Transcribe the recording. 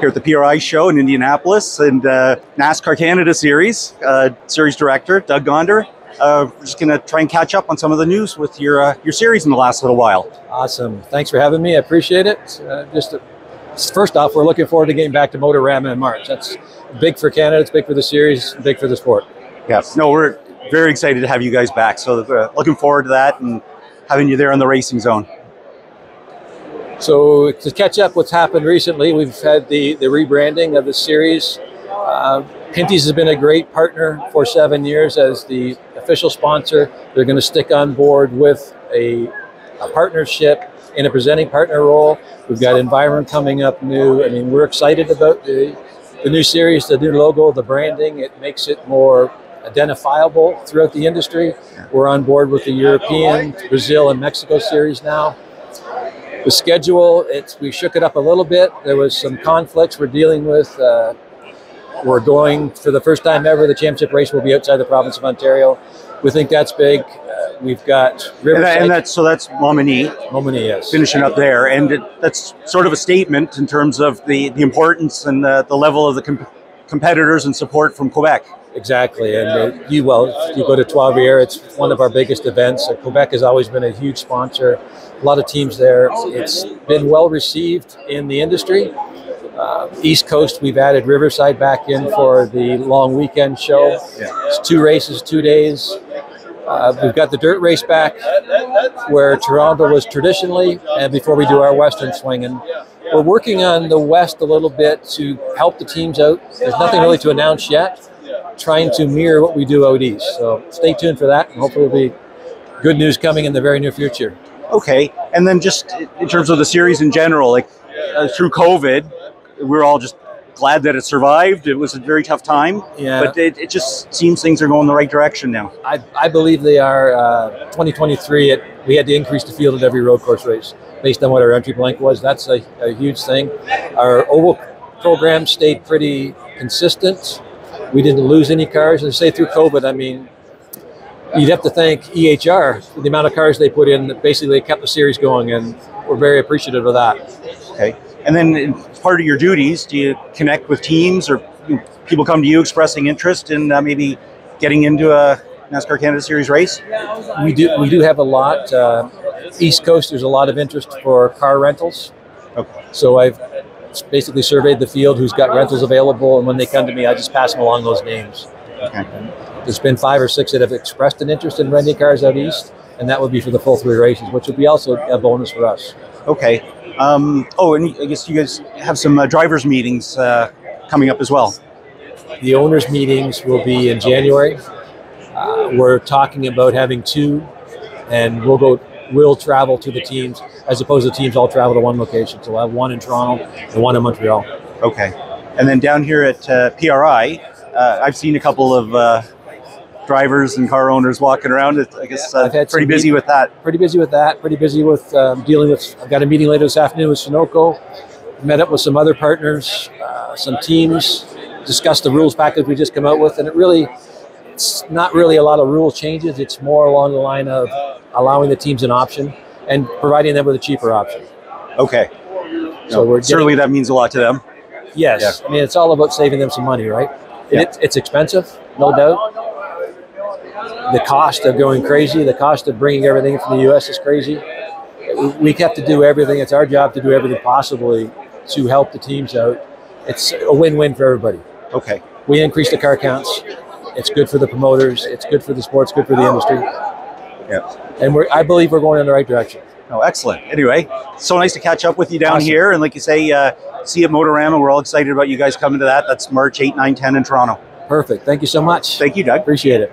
here at the PRI show in Indianapolis, and NASCAR Canada Series, series director Doug Gonder. We're just going to try and catch up on some of the news with your series in the last little while. Awesome. Thanks for having me. I appreciate it. First off, we're looking forward to getting back to Motorama in March. That's big for Canada, it's big for the series, big for the sport. Yes. No, we're very excited to have you guys back. So looking forward to that and having you there in the racing zone. So to catch up what's happened recently, we've had the rebranding of the series. Pinty's has been a great partner for 7 years as the official sponsor. They're going to stick on board with a partnership in a presenting partner role. We've got Environment coming up new. I mean, we're excited about the new series, the new logo, the branding. It makes it more identifiable throughout the industry. We're on board with the European, Brazil, and Mexico series now. The schedule, we shook it up a little bit. There was some conflicts we're dealing with. We're going, for the first time ever, the championship race will be outside the province of Ontario. We think that's big. We've got Riverside. And that's Montmagny. Montmagny, yes. Finishing up there. And that's sort of a statement in terms of the importance and the level of the competitors and support from Quebec. Exactly. And if you go to Trois-Rivières, it's one of our biggest events. Quebec has always been a huge sponsor. A lot of teams there. It's been well received in the industry. East Coast, we've added Riverside back in for the long weekend show. It's 2 races, 2 days. We've got the dirt race back where Toronto was traditionally, and before we do our Western swing. And we're working on the West a little bit to help the teams out. There's nothing really to announce yet, trying to mirror what we do out East. So stay tuned for that, and hopefully there'll be good news coming in the very near future. Okay, and then just in terms of the series in general, like through COVID, we're all just glad that it survived. It was a very tough time, but it just seems things are going the right direction now. I believe they are. 2023, we had to increase the field at every road course race based on what our entry blank was. That's a huge thing. Our oval program stayed pretty consistent. We didn't lose any cars. And say through COVID, I mean, you'd have to thank EHR for the amount of cars they put in. Basically, they kept the series going, and we're very appreciative of that. Okay. And then as part of your duties, do you connect with teams or people come to you expressing interest in maybe getting into a NASCAR Canada Series race? We do have a lot. East Coast, there's a lot of interest for car rentals. Okay. So I've basically surveyed the field who's got rentals available, and when they come to me, I just pass them along those names. Okay. There's been 5 or 6 that have expressed an interest in renting cars out East, and that would be for the full 3 races, which would be also a bonus for us. Okay. And I guess you guys have some drivers' meetings coming up as well. The owners' meetings will be in January. We're talking about having 2, and we'll travel to the teams as opposed to teams all travel to one location. So we'll have 1 in Toronto and 1 in Montreal. Okay. And then down here at PRI, I've seen a couple of drivers and car owners walking around. I guess pretty busy with that. Pretty busy with that. Pretty busy with dealing with. I've got a meeting later this afternoon with Sunoco. Met up with some other partners, some teams, discussed the rules package we just come out with, and it's not really a lot of rule changes. It's more along the line of allowing the teams an option and providing them with a cheaper option. Okay. So certainly that means a lot to them. Yes. Yeah. I mean, it's all about saving them some money, right? Yeah. It's expensive, no doubt. The cost of going crazy, the cost of bringing everything from the U.S. is crazy. We have to do everything. It's our job to do everything possibly to help the teams out. It's a win-win for everybody. Okay. We increase the car counts. It's good for the promoters. It's good for the sports, good for the industry. Yeah. And I believe we're going in the right direction. Oh, excellent. Anyway, so nice to catch up with you down here. And like you say, see you at Motorama. We're all excited about you guys coming to that. That's March 8, 9, 10 in Toronto. Perfect. Thank you so much. Thank you, Doug. Appreciate it.